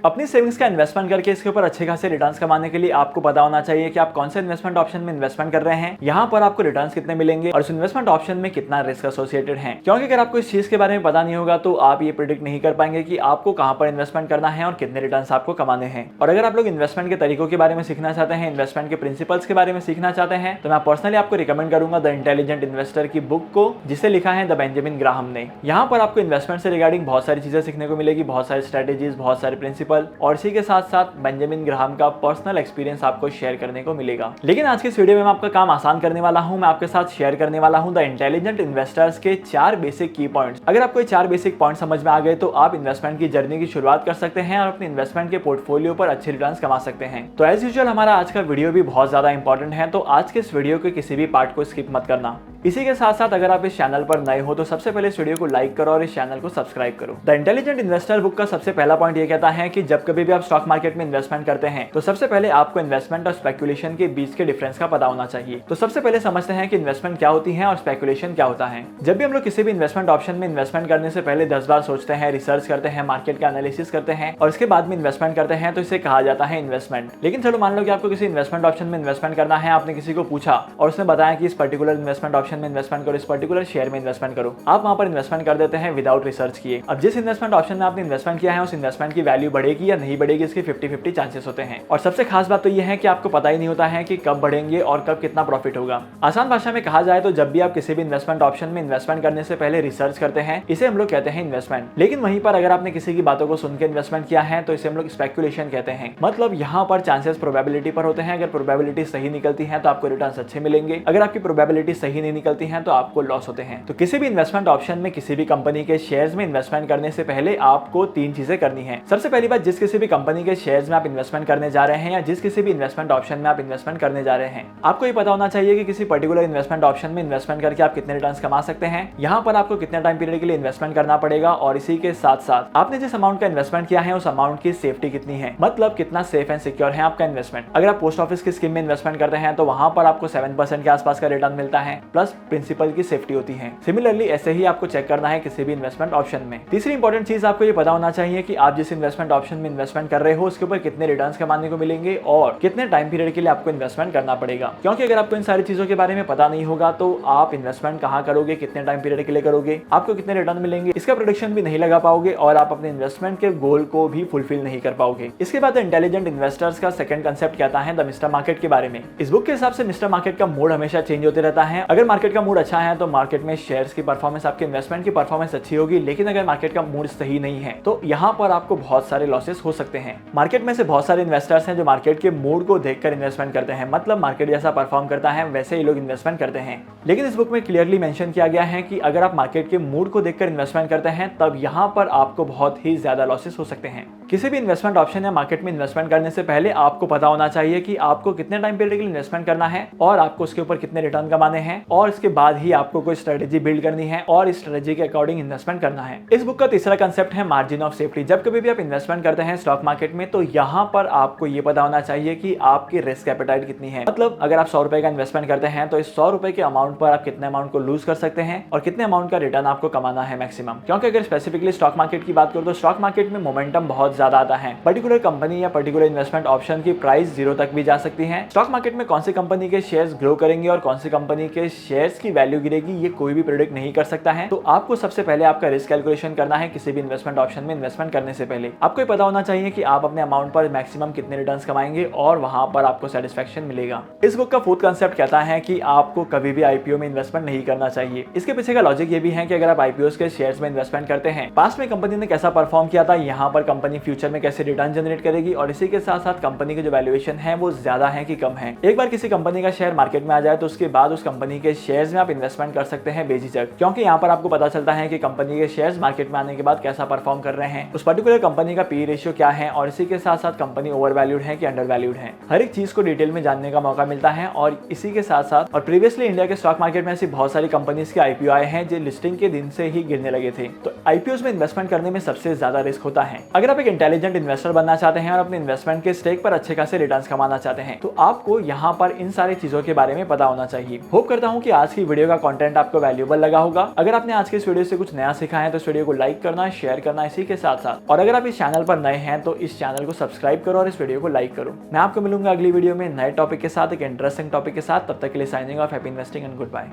अपनी सेविंग्स का इन्वेस्टमेंट करके इसके ऊपर अच्छे खासे रिटर्न्स कमाने के लिए आपको पता होना चाहिए कि आप कौन से इन्वेस्टमेंट ऑप्शन में इन्वेस्टमेंट कर रहे हैं, यहाँ पर आपको रिटर्न्स कितने मिलेंगे और उस इन्वेस्टमेंट ऑप्शन में कितना रिस्क एसोसिएटेड है। क्योंकि अगर आपको इस चीज के बारे में पता नहीं होगा तो आप ये प्रिडिक्ट नहीं कर पाएंगे कि आपको कहां पर इन्वेस्टमेंट करना है और कितने रिटर्न्स आपको कमाने हैं। और अगर आप लोग इन्वेस्टमेंट के तरीकों के बारे में सीखना चाहते हैं, इन्वेस्टमेंट के प्रिंसिपल्स के बारे में सीखना चाहते हैं, तो मैं पर्सनली आपको रिकमेंड करूंगा द इंटेलिजेंट इन्वेस्टर की बुक को, जिसे लिखा है द बेंजामिन ग्राहम ने। यहाँ पर आपको इन्वेस्टमेंट से रिगार्डिंग बहुत सारी चीजें सीखने को मिलेगी, बहुत सारी स्ट्रेटेजीज, बहुत सारे प्रिंसिपल, और इसी के साथ साथ बेंजामिन ग्राहम का पर्सनल एक्सपीरियंस आपको शेयर करने को मिलेगा। लेकिन आज के इस वीडियो में मैं आपका काम आसान करने वाला हूं, मैं आपके साथ शेयर करने वाला हूं द इंटेलिजेंट इन्वेस्टर्स के 4 बेसिक की पॉइंट्स। अगर आपको ये 4 बेसिक पॉइंट समझ में आ गए तो आप इन्वेस्टमेंट की जर्नी की शुरुआत कर सकते हैं और अपने इन्वेस्टमेंट के पोर्टफोलियो पर अच्छे रिटर्न्स कमा सकते हैं। तो एज यूजुअल हमारा आज का वीडियो भी बहुत ज्यादा इंपॉर्टेंट है, तो आज के इस वीडियो के किसी भी पार्ट को स्किप मत करना। इसी के साथ साथ अगर आप इस चैनल पर नए हो तो सबसे पहले इस वीडियो को लाइक करो और इस चैनल को सब्सक्राइब करो। द इंटेलिजेंट इन्वेस्टर बुक का सबसे पहला पॉइंट ये कहता है कि जब कभी भी आप स्टॉक मार्केट में इन्वेस्टमेंट करते हैं तो सबसे पहले आपको इन्वेस्टमेंट और स्पेकुलेशन के बीच के डिफरेंस का पता होना चाहिए। तो सबसे पहले समझते हैं कि इन्वेस्टमेंट क्या होती है और स्पेकुलेशन क्या होता है। जब भी हम लोग किसी भी इन्वेस्टमेंट ऑप्शन में इन्वेस्टमेंट करने से पहले 10 बार सोचते हैं, रिसर्च करते हैं, मार्केट का एनालिसिस करते हैं और इसके बाद में इन्वेस्टमेंट करते हैं, तो इसे कहा जाता है इन्वेस्टमेंट। लेकिन चलो मान लो कि आपको किसी इन्वेस्टमेंट ऑप्शन में इन्वेस्टमेंट करना है, आपने किसी को पूछा और उसने बताया कि इस पर्टिकुलर इन्वेस्टमेंट ऑप्शन में इन्वेस्टमेंट करो, इस पर्टिकुलर शेयर में इन्वेस्टमेंट करो। आप वहां पर इन्वेस्टमेंट कर देते हैं विदाउट रिसर्च किए। अब जिस इन्वेस्टमेंट ऑप्शन में आपने इन्वेस्टमेंट किया है उस इन्वेस्टमेंट की वैल्यू बढ़ेगी या नहीं बढ़ेगी, इसके 50-50 चांसेस होते हैं। और सबसे खास बात तो यह है कि आपको पता ही नहीं होता है कि कब बढ़ेंगे और कब कितना प्रॉफिट होगा। आसान भाषा में कहा जाए तो जब भी आप किसी भी इन्वेस्टमेंट ऑप्शन में इन्वेस्टमेंट करने से पहले रिसर्च करते हैं, इसे हम लोग कहते हैं इन्वेस्टमेंट। लेकिन वहीं पर अगर आपने किसी की बातों को सुन के इन्वेस्टमेंट किया है तो इसे हम लोग स्पेकुलेशन कहते हैं। मतलब यहाँ पर चांसेस प्रोबेबिलिटी पर होते हैं। अगर प्रोबेबिलिटी सही निकलती है तो आपको रिटर्न्स अच्छे मिलेंगे, अगर आपकी प्रोबेबिलिटी सही नहीं निकलती है तो आपको लॉस होते हैं। तो किसी भी इन्वेस्टमेंट ऑप्शन में किसी भी कंपनी के शेयर्स में इन्वेस्टमेंट करने से पहले आपको 3 चीजें करनी है। सबसे पहली बात, जिस किसी भी कंपनी के शेयर्स में आप इन्वेस्टमेंट करने जा रहे हैं या जिस किसी भी इन्वेस्टमेंट ऑप्शन में आप इन्वेस्टमेंट करने जा रहे हैं, आपको ये पता होना चाहिए कि किसी पर्टिकुलर इन्वेस्टमेंट ऑप्शन में इन्वेस्टमेंट करके आप कितने रिटर्न्स कमा सकते हैं, यहाँ पर आपको कितने टाइम पीरियड के लिए इन्वेस्टमेंट करना पड़ेगा और इसी के साथ साथ आपने जिस अमाउंट का इन्वेस्टमेंट किया है उस अमाउंट की सेफ्टी कितनी है, मतलब कितना सेफ एंड सिक्योर है आपका इन्वेस्टमेंट। अगर आप पोस्ट ऑफिस की स्कीम में इन्वेस्टमेंट करते हैं तो वहां पर आपको 7% के आसपास का रिटर्न मिलता है, प्लस प्रिंसिपल की सेफ्टी होती है। सिमिलरली ऐसे ही आपको चेक करना है किसी भी इन्वेस्टमेंट ऑप्शन में। तीसरी इंपॉर्टेंट चीज आपको ये पता होना चाहिए कि आप जिस इन्वेस्टमेंट ऑप्शन में इन्वेस्टमेंट कर रहे हो उसके ऊपर कितने रिटर्न्स कमाने को मिलेंगे और कितने टाइम पीरियड के लिए आपको इन्वेस्टमेंट करना पड़ेगा। क्योंकि अगर आपको इन सारी चीजों के बारे में पता नहीं होगा तो आप इन्वेस्टमेंट कहां करोगे, कितने टाइम पीरियड के लिए करोगे, आपको कितने रिटर्न मिलेंगे, इसका प्रेडिक्शन भी नहीं लगा पाओगे और आप अपने इन्वेस्टमेंट के गोल को भी फुलफिल नहीं कर पाओगे। इसके बाद इंटेलिजेंट इन्वेस्टर्स का सेकंड कंसेप्ट कहता है द मिस्टर मार्केट के बारे में। इस बुक के हिसाब से मिस्टर मार्केट का मूड हमेशा चेंज होते रहता है। अगर मार्केट का मूड अच्छा है तो मार्केट में शेयर्स की परफॉर्मेंस, आपके इन्वेस्टमेंट की परफॉर्मेंस अच्छी होगी। लेकिन अगर मार्केट का मूड सही नहीं है तो यहाँ पर आपको बहुत सारे लॉसेस हो सकते हैं। मार्केट में से बहुत सारे इन्वेस्टर्स हैं जो मार्केट के मूड को देखकर इन्वेस्टमेंट करते हैं, मतलब मार्केट जैसा परफॉर्म करता है वैसे ही लोग इन्वेस्टमेंट करते हैं। लेकिन इस बुक में क्लियरली मेंशन किया गया है कि अगर आप मार्केट के मूड को देखकर इन्वेस्टमेंट करते हैं तब यहाँ पर आपको बहुत ही ज्यादा लॉसेस हो सकते हैं। किसी भी इन्वेस्टमेंट ऑप्शन या मार्केट में इन्वेस्टमेंट करने से पहले आपको पता होना चाहिए कि आपको कितने टाइम पीरियड के लिए इन्वेस्टमेंट करना है और आपको उसके ऊपर कितने रिटर्न कमाने हैं, और इसके बाद ही आपको कोई स्ट्रेटेजी बिल्ड करनी है और इस स्ट्रेटेजी के अकॉर्डिंग इन्वेस्टमेंट करना है। इस बुक का तीसरा कंसेप्ट है मार्जिन ऑफ सेफ्टी। जब कभी भी आप इन्वेस्टमेंट करते हैं स्टॉक मार्केट में तो यहाँ पर आपको ये पता होना चाहिए कि आपकी रिस्क एपेटाइट कितनी है। मतलब अगर आप 100 रुपए का इन्वेस्टमेंट करते हैं तो इस 100 रुपए के अमाउंट पर आप कितने अमाउंट को लूज कर सकते हैं और कितने अमाउंट का रिटर्न आपको कमाना है मैक्सिमम। क्योंकि अगर स्पेसिफिकली स्टॉक मार्केट की बात करूं तो स्टॉक मार्केट में मोमेंटम बहुत ज्यादा आता है। पर्टिकुलर कंपनी या पर्टिकुलर इन्वेस्टमेंट ऑप्शन की प्राइस 0 तक भी जा सकती है। स्टॉक मार्केट में कौन सी कंपनी के शेयर्स ग्रो करेंगे और कौन सी कंपनी के शेयर्स की वैल्यू गिरेगी ये कोई भी प्रेडिक्ट नहीं कर सकता है। तो आपको सबसे पहले आपका रिस्क कैलकुलेशन करना है। किसी भी इन्वेस्टमेंट ऑप्शन में इन्वेस्टमेंट करने से पहले आपको ये पता होना चाहिए कि आप अपने अमाउंट पर मैक्सिमम कितने रिटर्न्स कमाएंगे और वहां पर आपको सेटिस्फेक्शन मिलेगा। इस बुक का फोर्थ कांसेप्ट कहता है कि आपको कभी भी आईपीओ में इन्वेस्टमेंट नहीं करना चाहिए। इसके पीछे का लॉजिक ये भी है कि अगर आप आईपीओ के शेयर्स में इन्वेस्टमेंट करते हैं, पास्ट में कंपनी ने कैसा परफॉर्म किया था, यहाँ पर कंपनी फ्यूचर में कैसे रिटर्न जनरेट करेगी और इसी के साथ साथ कंपनी की जो वैल्यूएशन है वो ज्यादा है कि कम है। एक बार किसी कंपनी का शेयर मार्केट में आ जाए तो उसके बाद उस कंपनी के शेयर्स में आप इन्वेस्टमेंट कर सकते हैं बेझिझक, क्योंकि यहाँ पर आपको पता चलता है कि कंपनी के शेयर्स मार्केट में आने के बाद कैसा परफॉर्म कर रहे हैं, उस पर्टिकुलर कंपनी का पी रेशियो क्या है और इसी के साथ साथ कंपनी ओवर वैल्यूड है कि अंडर वैल्यूड है। हर एक चीज को डिटेल में जानने का मौका मिलता है। और इसी के साथ साथ और प्रीवियसली इंडिया के स्टॉक मार्केट में ऐसी बहुत सारी कंपनीज के आईपीओ आए हैं जो लिस्टिंग के दिन से ही गिरने लगे थे। तो आईपीओ में इन्वेस्टमेंट करने में सबसे ज्यादा रिस्क होता है। अगर आप एक इंटेलिजेंट इन्वेस्टर बनना चाहते हैं और अपने इन्वेस्टमेंट के स्टेक पर अच्छे खासे रिटर्न्स कमाना चाहते हैं तो आपको यहाँ पर इन सारी चीजों के बारे में पता होना चाहिए। होप करता हूँ कि आज की वीडियो का कंटेंट आपको वैल्यूएबल लगा होगा। अगर आपने आज के इस वीडियो से कुछ नया सीखा है तो इस वीडियो को लाइक करना, शेयर करना इसी के साथ साथ, और अगर आप इस चैनल पर पर नए हैं तो इस चैनल को सब्सक्राइब करो और इस वीडियो को लाइक करो। मैं आपको मिलूंगा अगली वीडियो में नए टॉपिक के साथ, एक इंटरेस्टिंग टॉपिक के साथ। तब तक के लिए signing off, happy investing and good bye.